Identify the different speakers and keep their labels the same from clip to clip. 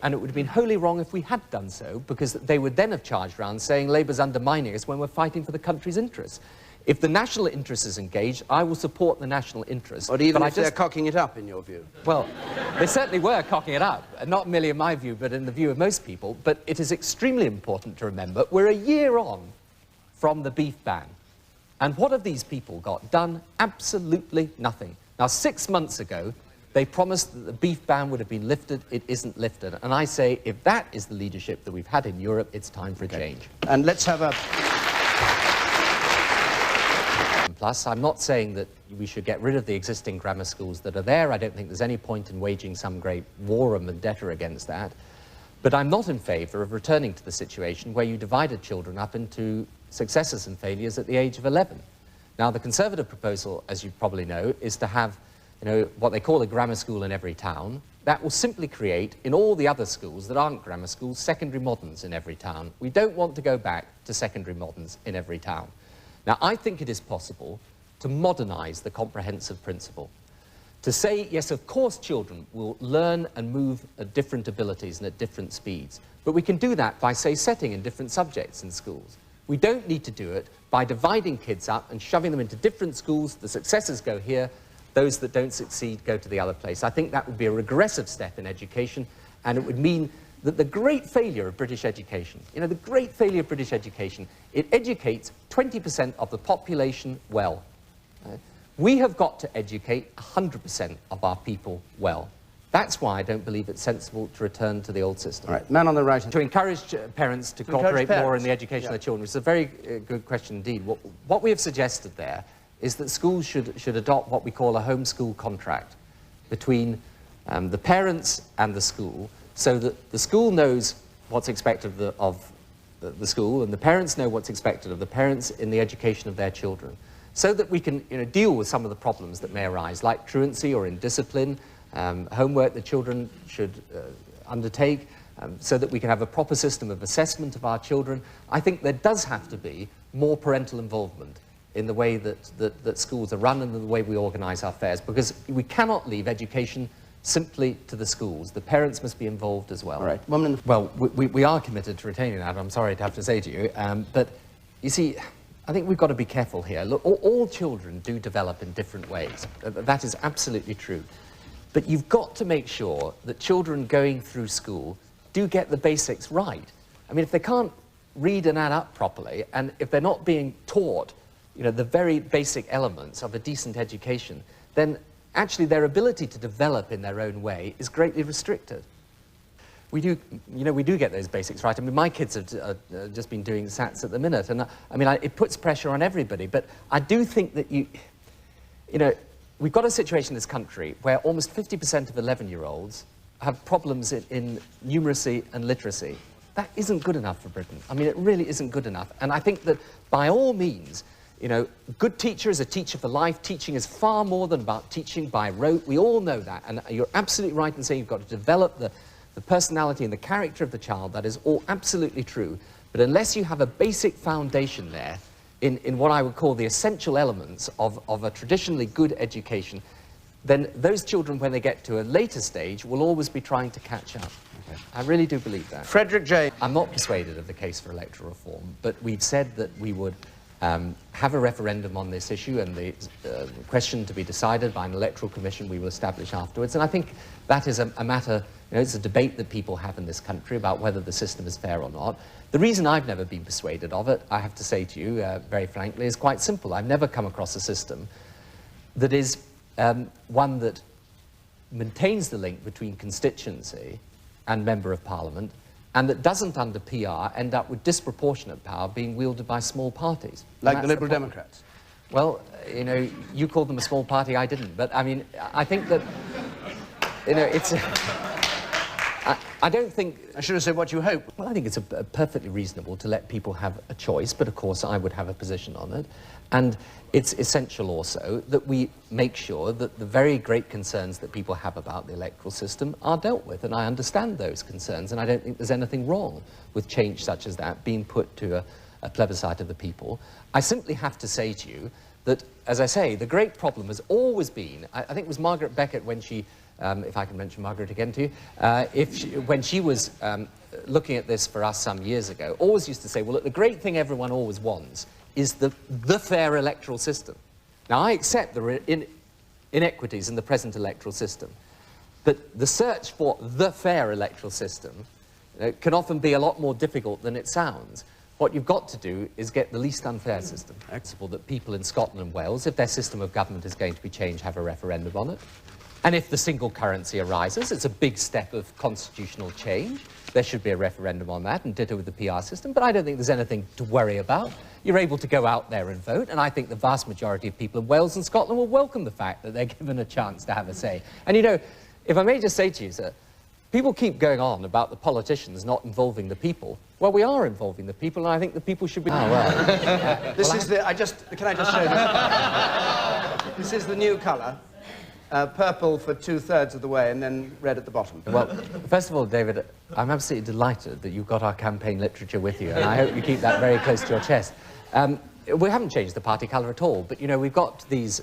Speaker 1: And it would have been wholly wrong if we had done so, because they would then have charged around saying Labour's undermining us when we're fighting for the country's interests. If the national interest is engaged, I will support the national interest.
Speaker 2: Or even if they're cocking it up, in your view?
Speaker 1: Well, they certainly were cocking it up, not merely in my view, but in the view of most people. But it is extremely important to remember we're a year on from the beef ban. And what have these people got done? Absolutely nothing. Now, 6 months ago, they promised that the beef ban would have been lifted. It isn't lifted. And I say, if that is the leadership that we've had in Europe, it's time for a change.
Speaker 2: And let's have a...
Speaker 1: Plus, I'm not saying that we should get rid of the existing grammar schools that are there. I don't think there's any point in waging some great war and vendetta against that. But I'm not in favour of returning to the situation where you divided children up into successes and failures at the age of 11. Now, the Conservative proposal, as you probably know, is to have what they call a grammar school in every town. That will simply create, in all the other schools that aren't grammar schools, secondary moderns in every town. We don't want to go back to secondary moderns in every town. Now, I think it is possible to modernise the comprehensive principle. To say, yes, of course children will learn and move at different abilities and at different speeds, but we can do that by, say, setting in different subjects in schools. We don't need to do it by dividing kids up and shoving them into different schools. The successors go here, those that don't succeed go to the other place. I think that would be a regressive step in education, and it would mean that the great failure of British education, the great failure of British education, it educates 20% of the population well. We have got to educate 100% of our people well. That's why I don't believe it's sensible to return to the old system.
Speaker 2: All right, man on the right.
Speaker 1: To encourage parents to cooperate more in the education of their children, which is a very good question indeed. What we have suggested there is that schools should adopt what we call a homeschool contract between the parents and the school, so that the school knows what's expected of the school, and the parents know what's expected of the parents in the education of their children, so that we can deal with some of the problems that may arise, like truancy or indiscipline, homework that children should undertake, so that we can have a proper system of assessment of our children. I think there does have to be more parental involvement in the way that schools are run and in the way we organise our affairs, because we cannot leave education simply to the schools. The parents must be involved as well.
Speaker 2: All right.
Speaker 1: Well, we are committed to retaining that, I'm sorry to have to say to you, but you see, I think we've got to be careful here. Look, all children do develop in different ways. That is absolutely true. But you've got to make sure that children going through school do get the basics right. I mean, if they can't read and add up properly, and if they're not being taught, the very basic elements of a decent education, then actually their ability to develop in their own way is greatly restricted. We do get those basics right. I mean, my kids have just been doing SATs at the minute, and it puts pressure on everybody. But I do think that we've got a situation in this country where almost 50% of 11-year-olds have problems in numeracy and literacy. That isn't good enough for Britain. I mean, it really isn't good enough. And I think that by all means, a good teacher is a teacher for life. Teaching is far more than about teaching by rote. We all know that. And you're absolutely right in saying you've got to develop the personality and the character of the child. That is all absolutely true. But unless you have a basic foundation there in what I would call the essential elements of a traditionally good education, then those children, when they get to a later stage, will always be trying to catch up. Okay. I really do believe that.
Speaker 2: Frederick J.
Speaker 1: I'm not persuaded of the case for electoral reform, but we've said that we would have a referendum on this issue, and the question to be decided by an electoral commission we will establish afterwards. And I think that is a matter, it's a debate that people have in this country about whether the system is fair or not. The reason I've never been persuaded of it, I have to say to you very frankly, is quite simple. I've never come across a system that is one that maintains the link between constituency and Member of Parliament, and that doesn't, under PR, end up with disproportionate power being wielded by small parties.
Speaker 2: Like the Liberal Democrats?
Speaker 1: Well, you called them a small party, I didn't. But, I mean, I think that, it's... I don't think...
Speaker 2: I should have said what you hope.
Speaker 1: Well, I think it's perfectly reasonable to let people have a choice, but of course I would have a position on it. And it's essential also that we make sure that the very great concerns that people have about the electoral system are dealt with. And I understand those concerns, and I don't think there's anything wrong with change such as that being put to a plebiscite of the people. I simply have to say to you that, as I say, the great problem has always been, I think it was Margaret Beckett when she if I can mention Margaret again to you, when she was looking at this for us some years ago, always used to say, well, look, the great thing everyone always wants is the fair electoral system. Now, I accept there are inequities in the present electoral system, but the search for the fair electoral system can often be a lot more difficult than it sounds. What you've got to do is get the least unfair system. Principle that people in Scotland and Wales, if their system of government is going to be changed, have a referendum on it. And if the single currency arises, it's a big step of constitutional change. There should be a referendum on that, and ditto with the PR system, but I don't think there's anything to worry about. You're able to go out there and vote, and I think the vast majority of people in Wales and Scotland will welcome the fact that they're given a chance to have a say. And you know, if I may just say to you, sir, people keep going on about the politicians not involving the people. Well, we are involving the people, and I think the people should be... Oh, well.
Speaker 2: This is the... Can I just show you? This is the new colour. Purple for 2/3 of the way, and then red at the bottom.
Speaker 1: Well, first of all, David, I'm absolutely delighted that you've got our campaign literature with you, and I hope you keep that very close to your chest. We haven't changed the party colour at all, but, you know, we've got these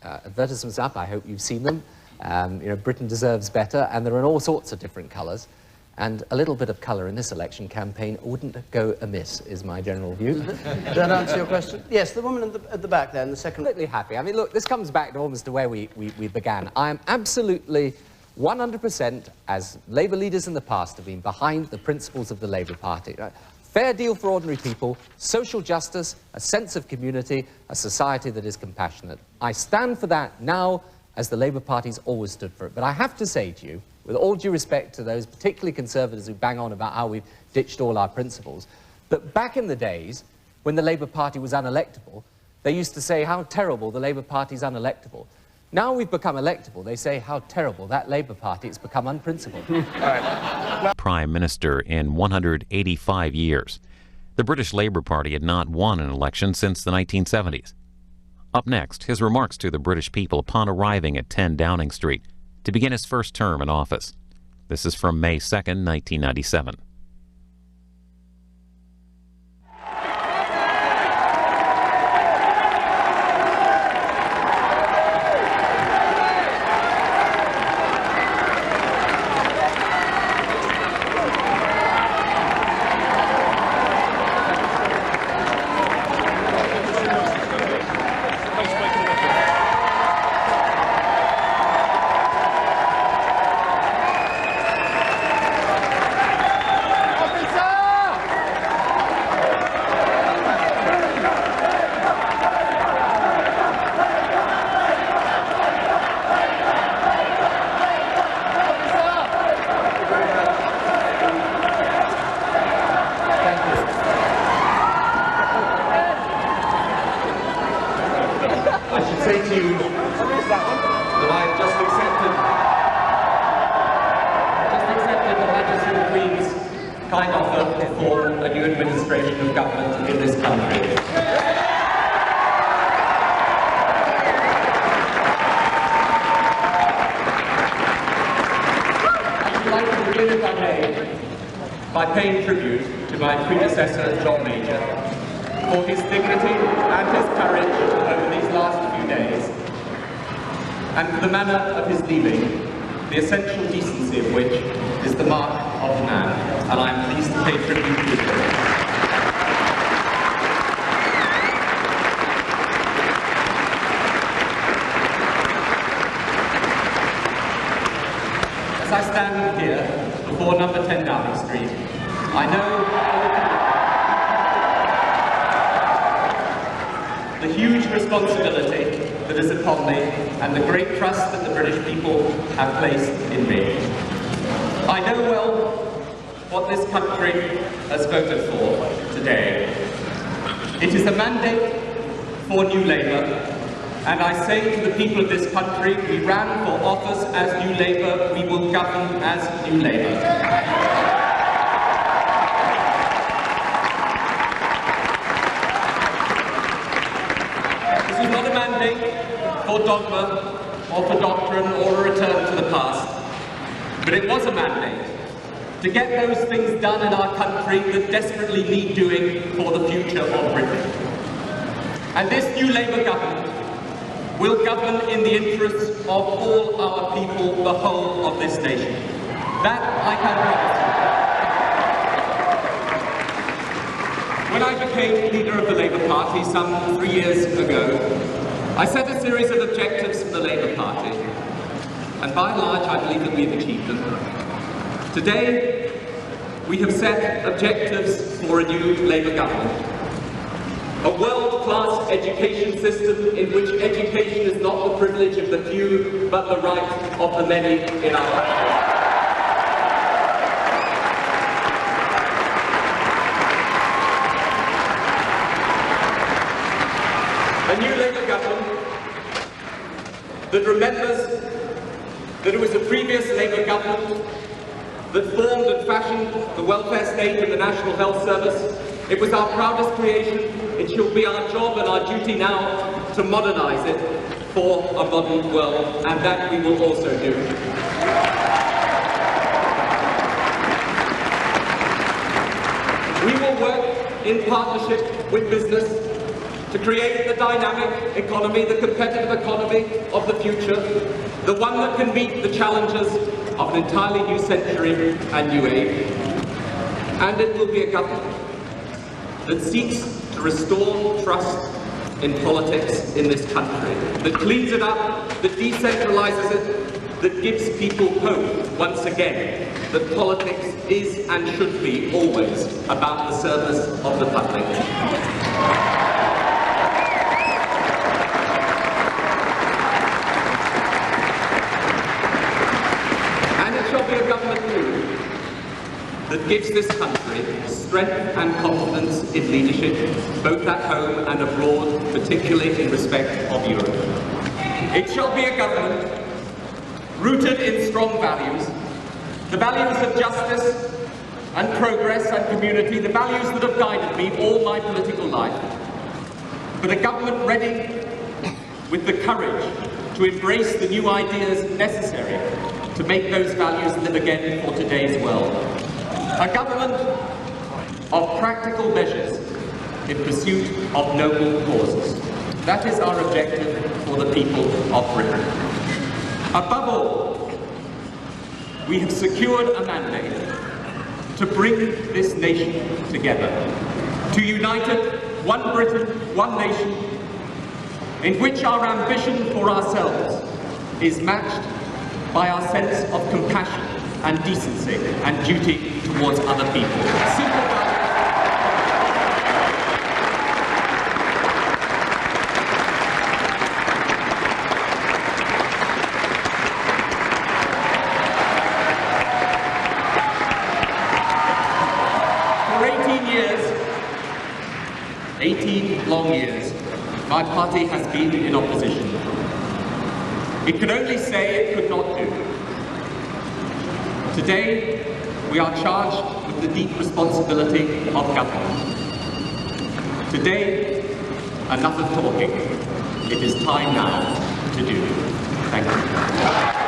Speaker 1: advertisements up. I hope you've seen them. You know, Britain deserves better, and they're in all sorts of different colours. And a little bit of colour in this election campaign wouldn't go amiss, is my general view.
Speaker 2: Does that answer your question? Yes, the woman at the back there, in the second...
Speaker 1: Completely happy. I mean, look, this comes back to almost to where we began. I am absolutely 100%, as Labour leaders in the past have been, behind the principles of the Labour Party. Right? Fair deal for ordinary people, social justice, a sense of community, a society that is compassionate. I stand for that now, as the Labour Party's always stood for it. But I have to say to you, with all due respect to those particularly conservatives who bang on about how we've ditched all our principles, that back in the days when the Labour Party was unelectable, they used to say how terrible the Labour Party's unelectable. Now we've become electable, they say how terrible that Labour Party has become unprincipled.
Speaker 3: Prime Minister in 185 years. The British Labour Party had not won an election since the 1970s. Up next, his remarks to the British people upon arriving at 10 Downing Street to begin his first term in office. This is from May 2nd, 1997.
Speaker 4: By paying tribute to my predecessor, John Major, for his dignity and his courage over these last few days, and for the manner of his leaving, the essential decency of which is the mark of man, and I am pleased to pay tribute to him. As I stand here before number 10 Downing Street, I know the huge responsibility that is upon me and the great trust that the British people have placed in me. I know well what this country has voted for today. It is a mandate for New Labour, and I say to the people of this country, we ran for office as New Labour, we will govern as New Labour. This is not a mandate for dogma or for doctrine or a return to the past, but it was a mandate to get those things done in our country that desperately need doing for the future of Britain. And this New Labour government will govern in the interests of all our people, the whole of this nation. That I can promise you. When I became leader of the Labour Party some 3 years ago, I set a series of objectives for the Labour Party, and by and large I believe that we have achieved them. Today, we have set objectives for a new Labour government. A world-class education system in which education is not the privilege of the few, but the right of the many in our country. A new Labour government that remembers that it was the previous Labour government that formed and fashioned the welfare state and the National Health Service. It was our proudest creation. It shall be our job and our duty now to modernise it for a modern world, and that we will also do. We will work in partnership with business to create the dynamic economy, the competitive economy of the future, the one that can meet the challenges of an entirely new century and new age. And it will be a government that seeks to restore trust in politics in this country, that cleans it up, that decentralises it, that gives people hope once again that politics is and should be always about the service of the public. And it shall be a government too that gives this country strength and confidence in leadership, both at home and abroad, particularly in respect of Europe. It shall be a government rooted in strong values, the values of justice and progress and community, the values that have guided me all my political life, but a government ready with the courage to embrace the new ideas necessary to make those values live again for today's world. A government of practical measures in pursuit of noble causes. That is our objective for the people of Britain. Above all, we have secured a mandate to bring this nation together, to unite it, one Britain, one nation, in which our ambition for ourselves is matched by our sense of compassion and decency and duty towards other people. Simple values. For 18 long years, my party has been in opposition. It could only say it could not do. Today, we are charged with the deep responsibility of government. Today, enough of talking. It is time now to do. Thank you.